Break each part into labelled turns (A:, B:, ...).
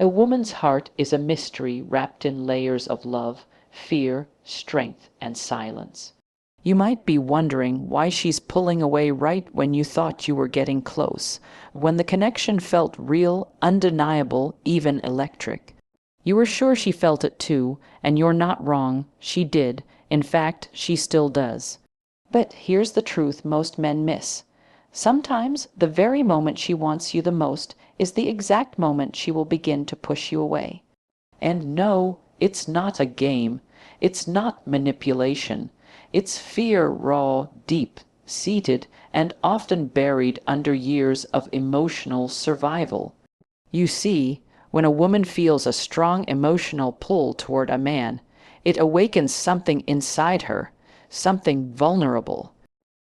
A: A woman's heart is a mystery wrapped in layers of love, fear, strength, and silence. You might be wondering why she's pulling away right when you thought you were getting close, when the connection felt real, undeniable, even electric. You were sure she felt it too, and you're not wrong, she did. In fact, she still does. But here's the truth most men miss. Sometimes the very moment she wants you the most is the exact moment she will begin to push you away. And no, it's not a game. It's not manipulation. It's fear, raw, deep, seated, and often buried under years of emotional survival. You see, when a woman feels a strong emotional pull toward a man, it awakens something inside her, something vulnerable.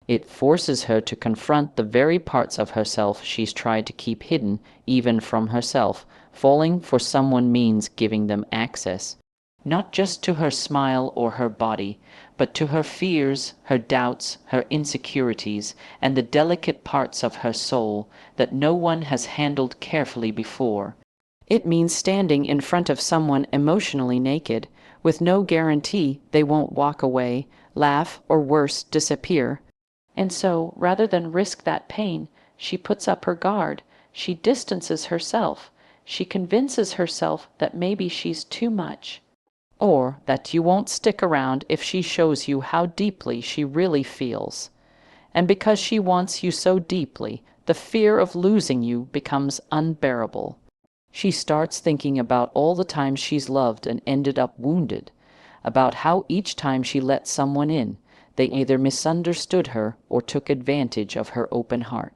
A: It forces her to confront the very parts of herself she's tried to keep hidden, even from herself. Falling for someone means giving them access, not just to her smile or her body, but to her fears, her doubts, her insecurities, and the delicate parts of her soul that no one has handled carefully before. It means standing in front of someone emotionally naked, with no guarantee they won't walk away, laugh, or worse, disappear. And so, rather than risk that pain, she puts up her guard, she distances herself, she convinces herself that maybe she's too much, or that you won't stick around if she shows you how deeply she really feels. And because she wants you so deeply, the fear of losing you becomes unbearable. She starts thinking about all the times she's loved and ended up wounded, about how each time she let someone in, they either misunderstood her or took advantage of her open heart.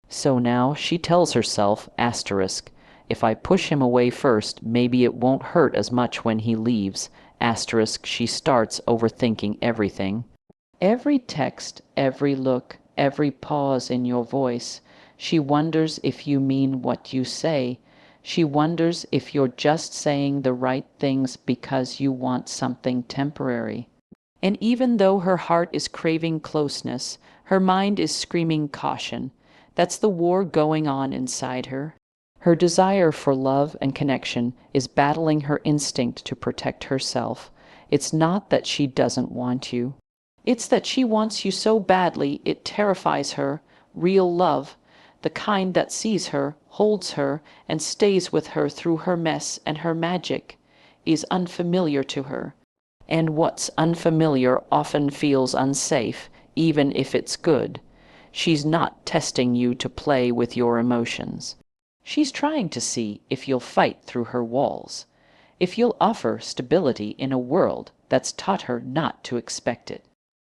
A: So now she tells herself, asterisk, if I push him away first, maybe it won't hurt as much when he leaves, asterisk. She starts overthinking everything. Every text, every look, every pause in your voice. She wonders if you mean what you say. She wonders if you're just saying the right things because you want something temporary. And even though her heart is craving closeness, her mind is screaming caution. That's the war going on inside her. Her desire for love and connection is battling her instinct to protect herself. It's not that she doesn't want you. It's that she wants you so badly it terrifies her. Real love, the kind that sees her, holds her, and stays with her through her mess and her magic, is unfamiliar to her. And what's unfamiliar often feels unsafe, even if it's good. She's not testing you to play with your emotions. She's trying to see if you'll fight through her walls, if you'll offer stability in a world that's taught her not to expect it.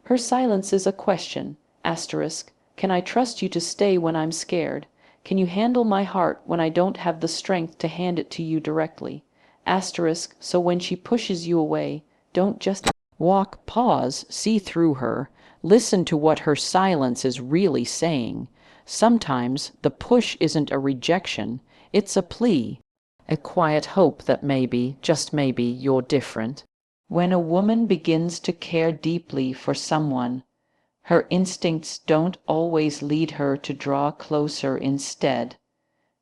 A: Her silence is a question, asterisk. Can I trust you to stay when I'm scared? Can you handle my heart when I don't have the strength to hand it to you directly? Asterisk, so when she pushes you away, don't just walk, pause, see through her. Listen to what her silence is really saying. Sometimes the push isn't a rejection, it's a plea, a quiet hope that maybe, just maybe, you're different. When a woman begins to care deeply for someone, her instincts don't always lead her to draw closer instead.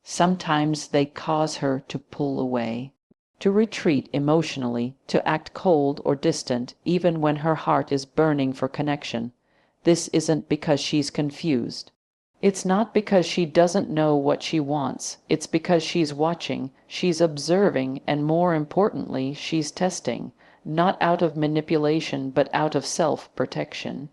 A: Sometimes they cause her to pull away, to retreat emotionally, to act cold or distant, even when her heart is burning for connection. This isn't because she's confused. It's not because she doesn't know what she wants. It's because she's watching, she's observing, and more importantly, she's testing, not out of manipulation, but out of self-protection.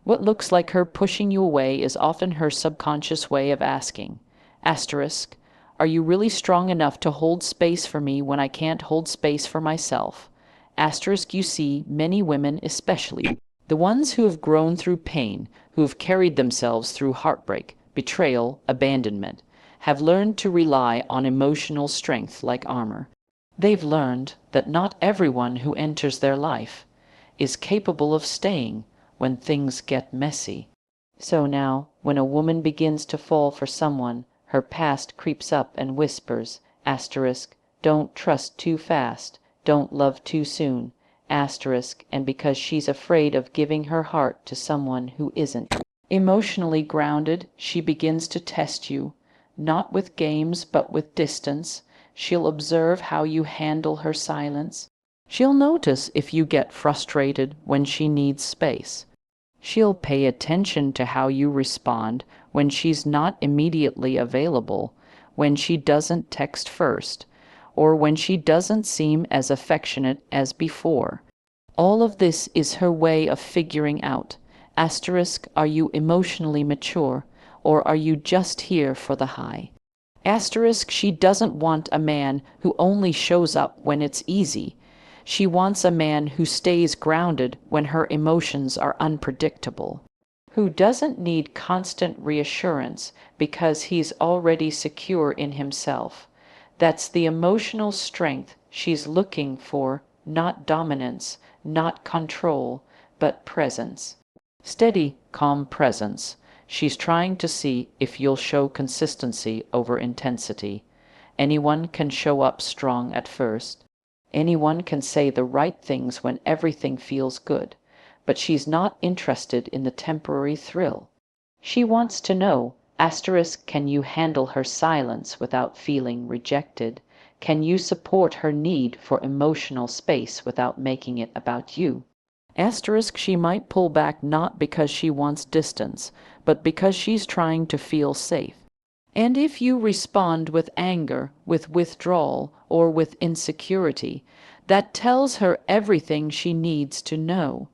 A: What looks like her pushing you away is often her subconscious way of asking, asterisk, are you really strong enough to hold space for me when I can't hold space for myself? Asterisk, you see, many women, especially the ones who have grown through pain, who have carried themselves through heartbreak, betrayal, abandonment, have learned to rely on emotional strength like armor. They've learned that not everyone who enters their life is capable of staying when things get messy. So now, when a woman begins to fall for someone, her past creeps up and whispers, asterisk, don't trust too fast, don't love too soon, asterisk, and because she's afraid of giving her heart to someone who isn't emotionally grounded, she begins to test you, not with games but with distance. She'll observe how you handle her silence. She'll notice if you get frustrated when she needs space. She'll pay attention to how you respond when she's not immediately available, when she doesn't text first, or when she doesn't seem as affectionate as before. All of this is her way of figuring out, asterisk, are you emotionally mature, or are you just here for the high? Asterisk, she doesn't want a man who only shows up when it's easy. She wants a man who stays grounded when her emotions are unpredictable, who doesn't need constant reassurance because he's already secure in himself. That's the emotional strength she's looking for, not dominance, not control, but presence. Steady, calm presence. She's trying to see if you'll show consistency over intensity. Anyone can show up strong at first. Anyone can say the right things when everything feels good, but she's not interested in the temporary thrill. She wants to know, asterisk, can you handle her silence without feeling rejected? Can you support her need for emotional space without making it about you? Asterisk, she might pull back not because she wants distance, but because she's trying to feel safe. And if you respond with anger, with withdrawal, or with insecurity, that tells her everything she needs to know.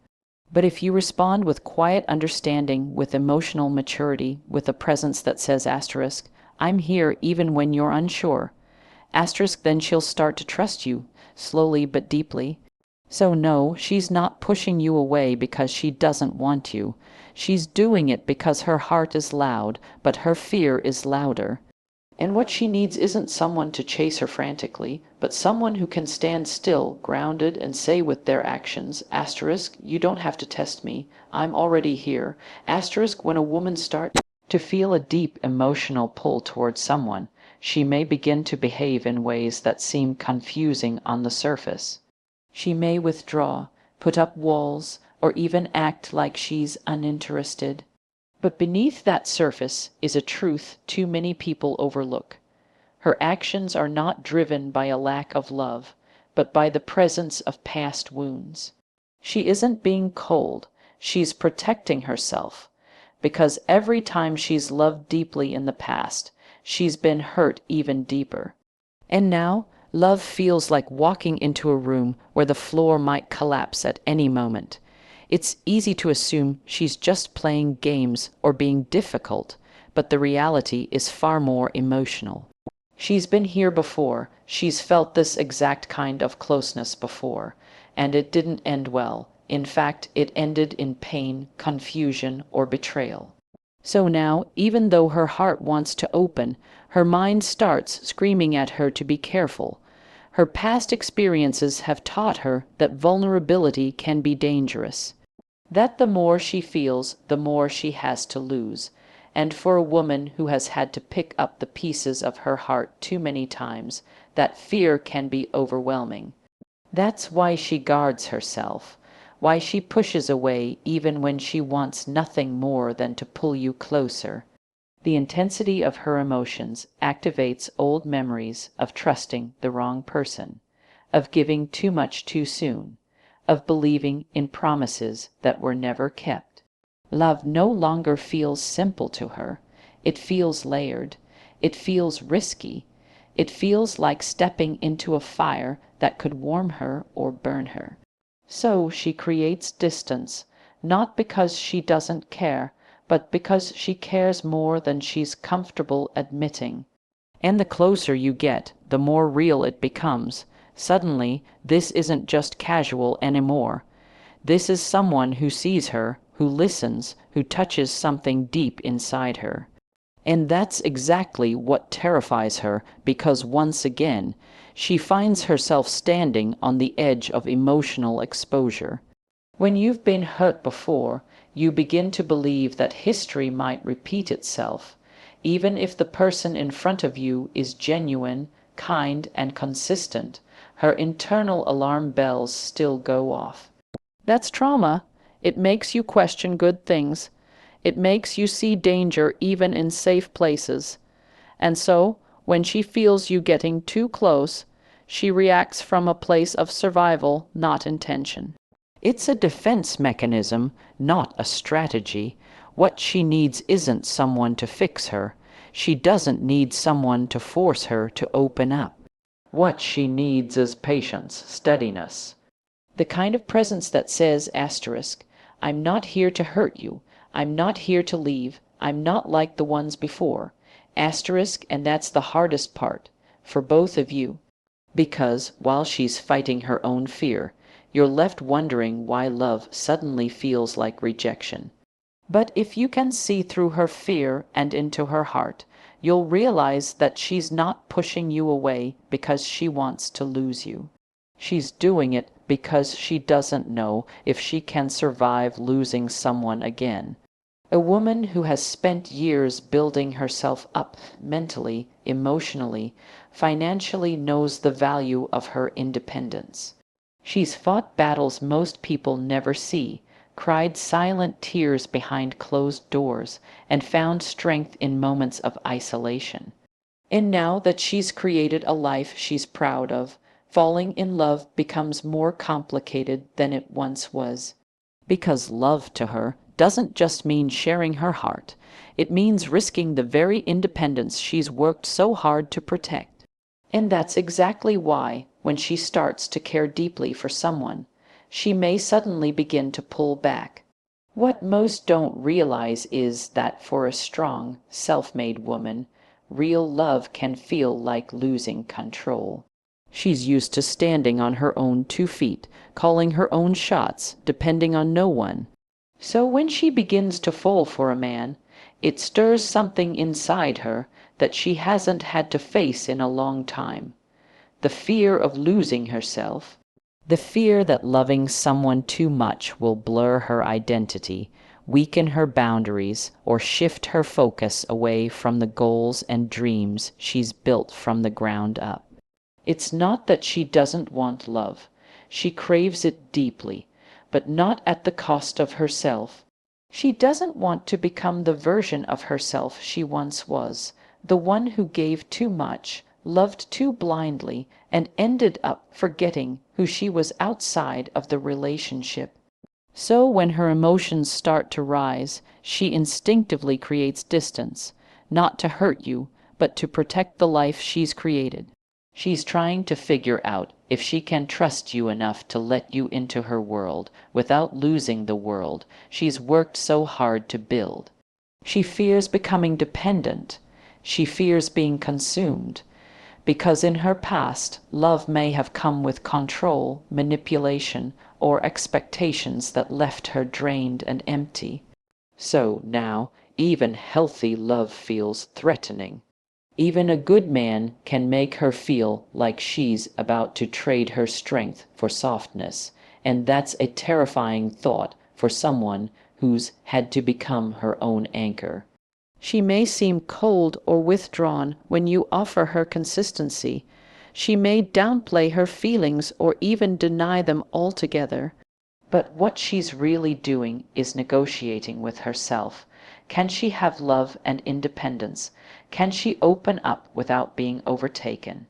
A: But if you respond with quiet understanding, with emotional maturity, with a presence that says asterisk, I'm here even when you're unsure, asterisk, then she'll start to trust you, slowly but deeply. So no, she's not pushing you away because she doesn't want you. She's doing it because her heart is loud, but her fear is louder. And what she needs isn't someone to chase her frantically, but someone who can stand still, grounded, and say with their actions, asterisk, you don't have to test me, I'm already here. Asterisk, when a woman starts to feel a deep emotional pull towards someone, she may begin to behave in ways that seem confusing on the surface. She may withdraw, put up walls, or even act like she's uninterested. But beneath that surface is a truth too many people overlook. Her actions are not driven by a lack of love, but by the presence of past wounds. She isn't being cold, she's protecting herself, because every time she's loved deeply in the past, she's been hurt even deeper. And now, love feels like walking into a room where the floor might collapse at any moment. It's easy to assume she's just playing games or being difficult, but the reality is far more emotional. She's been here before, she's felt this exact kind of closeness before, and it didn't end well. In fact, it ended in pain, confusion, or betrayal. So now, even though her heart wants to open, her mind starts screaming at her to be careful. Her past experiences have taught her that vulnerability can be dangerous, that the more she feels, the more she has to lose. And for a woman who has had to pick up the pieces of her heart too many times, that fear can be overwhelming. That's why she guards herself, why she pushes away even when she wants nothing more than to pull you closer. The intensity of her emotions activates old memories of trusting the wrong person, of giving too much too soon, of believing in promises that were never kept. Love no longer feels simple to her. It feels layered. It feels risky. It feels like stepping into a fire that could warm her or burn her. So she creates distance, not because she doesn't care, but because she cares more than she's comfortable admitting. And the closer you get, the more real it becomes. Suddenly, this isn't just casual anymore. This is someone who sees her, who listens, who touches something deep inside her. And that's exactly what terrifies her, because once again, she finds herself standing on the edge of emotional exposure. When you've been hurt before, you begin to believe that history might repeat itself, even if the person in front of you is genuine, kind, and consistent. Her internal alarm bells still go off. That's trauma. It makes you question good things. It makes you see danger even in safe places. And so, When she feels you getting too close, she reacts from a place of survival, not intention. It's a defense mechanism, not a strategy. What she needs isn't someone to fix her. She doesn't need someone to force her to open up. What she needs is patience, steadiness. The kind of presence that says, I'm not here to hurt you. I'm not here to leave. I'm not like the ones before. And that's the hardest part for both of you. Because while she's fighting her own fear, you're left wondering why love suddenly feels like rejection. But if you can see through her fear and into her heart, you'll realize that she's not pushing you away because she wants to lose you. She's doing it because she doesn't know if she can survive losing someone again. A woman who has spent years building herself up mentally, emotionally, financially knows the value of her independence. She's fought battles most people never see, cried silent tears behind closed doors, and found strength in moments of isolation. And now that she's created a life she's proud of, falling in love becomes more complicated than it once was. Because love to her doesn't just mean sharing her heart, it means risking the very independence she's worked so hard to protect. And that's exactly why, when she starts to care deeply for someone, she may suddenly begin to pull back. What most don't realize is that for a strong, self-made woman, real love can feel like losing control. She's used to standing on her own 2 feet, calling her own shots, depending on no one. So when she begins to fall for a man, it stirs something inside her that she hasn't had to face in a long time. The fear of losing herself, the fear that loving someone too much will blur her identity, weaken her boundaries, or shift her focus away from the goals and dreams she's built from the ground up. It's not that she doesn't want love. She craves it deeply, but not at the cost of herself. She doesn't want to become the version of herself she once was, the one who gave too much, loved too blindly, and ended up forgetting who she was outside of the relationship. So when her emotions start to rise, she instinctively creates distance, not to hurt you, but to protect the life she's created. She's trying to figure out if she can trust you enough to let you into her world without losing the world she's worked so hard to build. She fears becoming dependent. She fears being consumed. Because in her past, love may have come with control, manipulation, or expectations that left her drained and empty. So now, even healthy love feels threatening. Even a good man can make her feel like she's about to trade her strength for softness, and that's a terrifying thought for someone who's had to become her own anchor. She may seem cold or withdrawn when you offer her consistency. She may downplay her feelings or even deny them altogether. But what she's really doing is negotiating with herself. Can she have love and independence? Can she open up without being overtaken?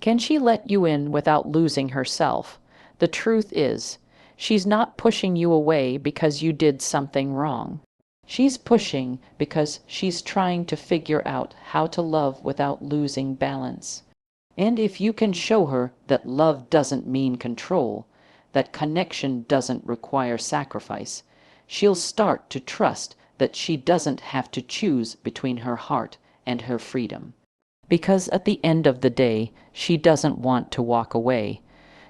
A: Can she let you in without losing herself? The truth is, she's not pushing you away because you did something wrong. She's pushing because she's trying to figure out how to love without losing balance. And if you can show her that love doesn't mean control, that connection doesn't require sacrifice, she'll start to trust that she doesn't have to choose between her heart and her freedom. Because at the end of the day, she doesn't want to walk away.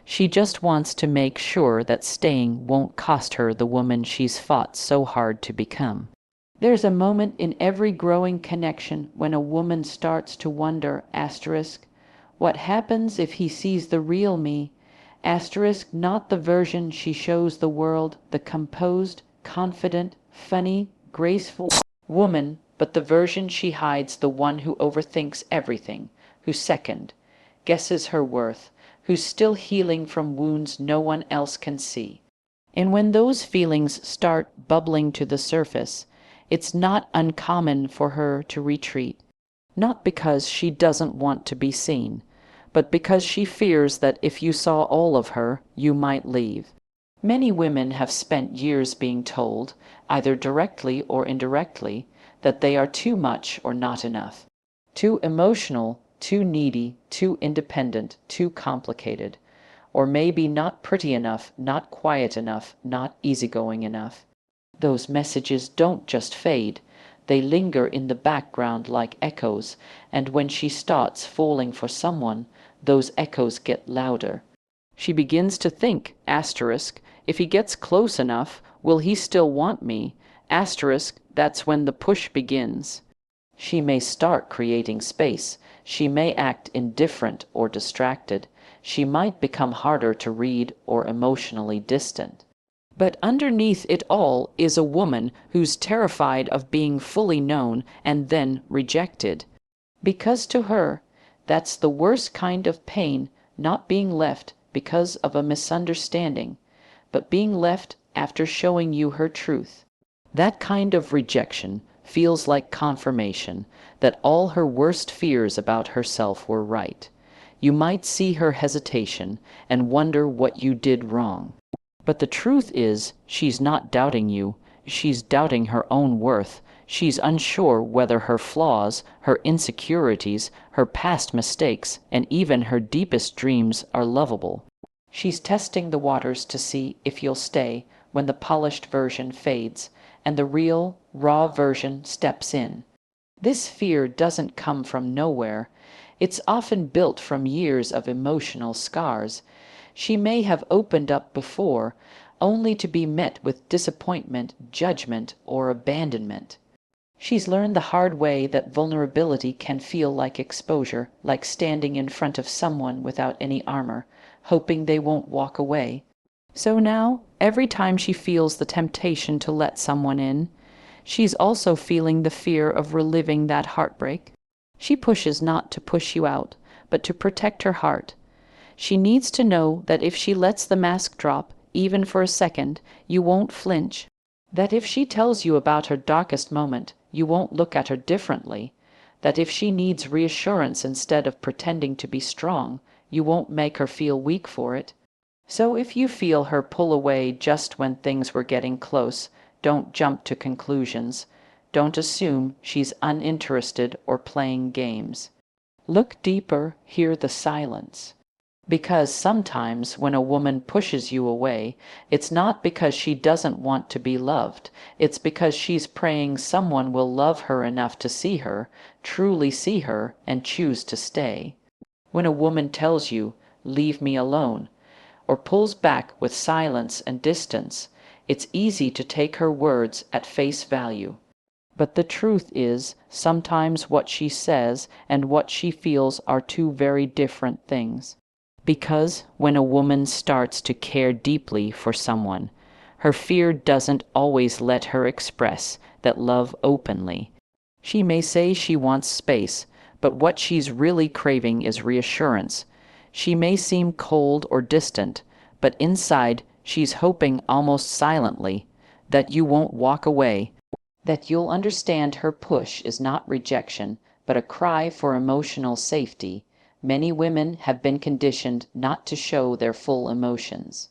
A: She just wants to make sure that staying won't cost her the woman she's fought so hard to become. There's a moment in every growing connection when a woman starts to wonder, what happens if he sees the real me? Not the version she shows the world, the composed, confident, funny, graceful woman, but the version she hides, the one who overthinks everything, who guesses her worth, who's still healing from wounds no one else can see. And when those feelings start bubbling to the surface, it's not uncommon for her to retreat. not because she doesn't want to be seen, but because she fears that if you saw all of her, you might leave. Many women have spent years being told, either directly or indirectly, that they are too much or not enough. Too emotional, too needy, too independent, too complicated. Or maybe not pretty enough, not quiet enough, not easygoing enough. Those messages don't just fade, they linger in the background like echoes, and when she starts falling for someone, those echoes get louder. She begins to think, asterisk, if he gets close enough, will he still want me? Asterisk, that's when the push begins. She may start creating space. She may act indifferent or distracted. She might become harder to read or emotionally distant. But underneath it all is a woman who's terrified of being fully known and then rejected. Because to her, that's the worst kind of pain, not being left because of a misunderstanding, but being left after showing you her truth. That kind of rejection feels like confirmation that all her worst fears about herself were right. You might see her hesitation and wonder what you did wrong. But the truth is, she's not doubting you. She's doubting her own worth. She's unsure whether her flaws, her insecurities, her past mistakes, and even her deepest dreams are lovable. She's testing the waters to see if you'll stay when the polished version fades and the real, raw version steps in. This fear doesn't come from nowhere. It's often built from years of emotional scars. She may have opened up before, only to be met with disappointment, judgment, or abandonment. She's learned the hard way that vulnerability can feel like exposure, like standing in front of someone without any armor, hoping they won't walk away. So now, every time she feels the temptation to let someone in, she's also feeling the fear of reliving that heartbreak. She pushes not to push you out, but to protect her heart. She needs to know that if she lets the mask drop, even for a second, you won't flinch. That if she tells you about her darkest moment, you won't look at her differently. That if she needs reassurance instead of pretending to be strong, you won't make her feel weak for it. So if you feel her pull away just when things were getting close, don't jump to conclusions. Don't assume she's uninterested or playing games. Look deeper, hear the silence. Because sometimes when a woman pushes you away, it's not because she doesn't want to be loved. It's because she's praying someone will love her enough to see her, truly see her, and choose to stay. When a woman tells you, "Leave me alone," or pulls back with silence and distance, it's easy to take her words at face value. But the truth is, sometimes what she says and what she feels are two very different things. Because when a woman starts to care deeply for someone, her fear doesn't always let her express that love openly. She may say she wants space, but what she's really craving is reassurance. She may seem cold or distant, but inside she's hoping almost silently that you won't walk away, that you'll understand her push is not rejection, but a cry for emotional safety. Many women have been conditioned not to show their full emotions.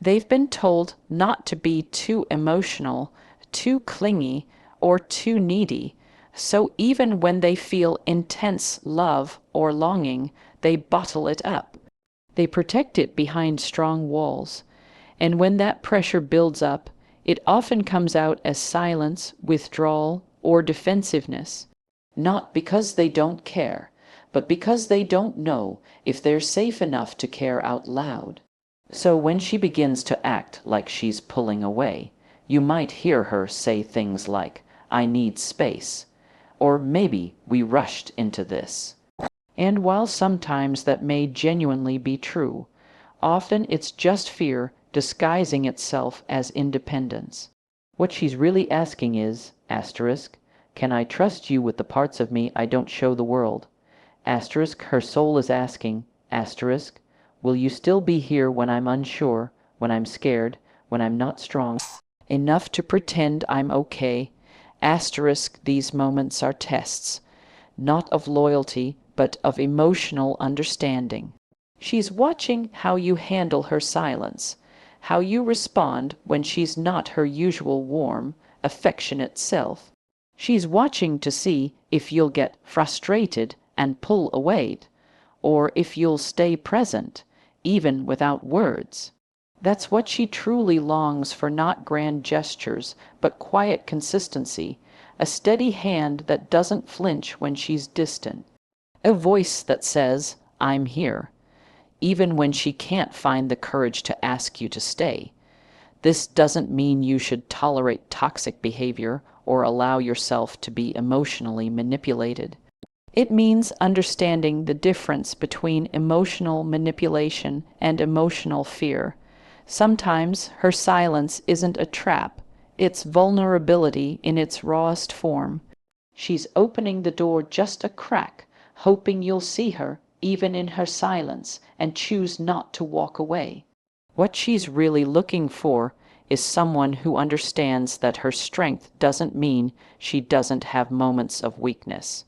A: They've been told not to be too emotional, too clingy, or too needy. So even when they feel intense love or longing, they bottle it up. They protect it behind strong walls. And when that pressure builds up, it often comes out as silence, withdrawal, or defensiveness. Not because they don't care, but because they don't know if they're safe enough to care out loud. So when she begins to act like she's pulling away, you might hear her say things like, "I need space," or maybe "we rushed into this." And while sometimes that may genuinely be true, often it's just fear disguising itself as independence. What she's really asking is, asterisk, "Can I trust you with the parts of me I don't show the world?" Asterisk, her soul is asking, asterisk, "Will you still be here when I'm unsure, when I'm scared, when I'm not strong enough to pretend I'm okay?" Asterisk, these moments are tests. not of loyalty, but of emotional understanding. She's watching how you handle her silence, how you respond when she's not her usual warm, affectionate self. She's watching to see if you'll get frustrated and pull away, or if you'll stay present, even without words. That's what she truly longs for, not grand gestures, but quiet consistency, a steady hand that doesn't flinch when she's distant, a voice that says, "I'm here," even when she can't find the courage to ask you to stay. This doesn't mean you should tolerate toxic behavior or allow yourself to be emotionally manipulated. It means understanding the difference between emotional manipulation and emotional fear. Sometimes her silence isn't a trap, it's vulnerability in its rawest form. She's opening the door just a crack, hoping you'll see her, even in her silence, and choose not to walk away. What she's really looking for is someone who understands that her strength doesn't mean she doesn't have moments of weakness,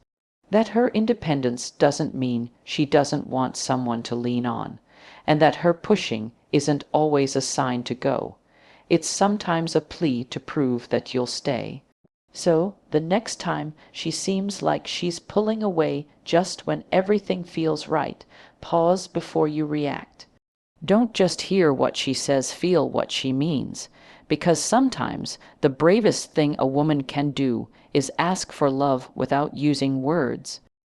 A: that her independence doesn't mean she doesn't want someone to lean on, and that her pushing isn't always a sign to go. It's sometimes a plea to prove that you'll stay. So, the next time she seems like she's pulling away just when everything feels right, pause before you react. Don't just hear what she says, feel what she means. Because sometimes the bravest thing a woman can do is ask for love without using words.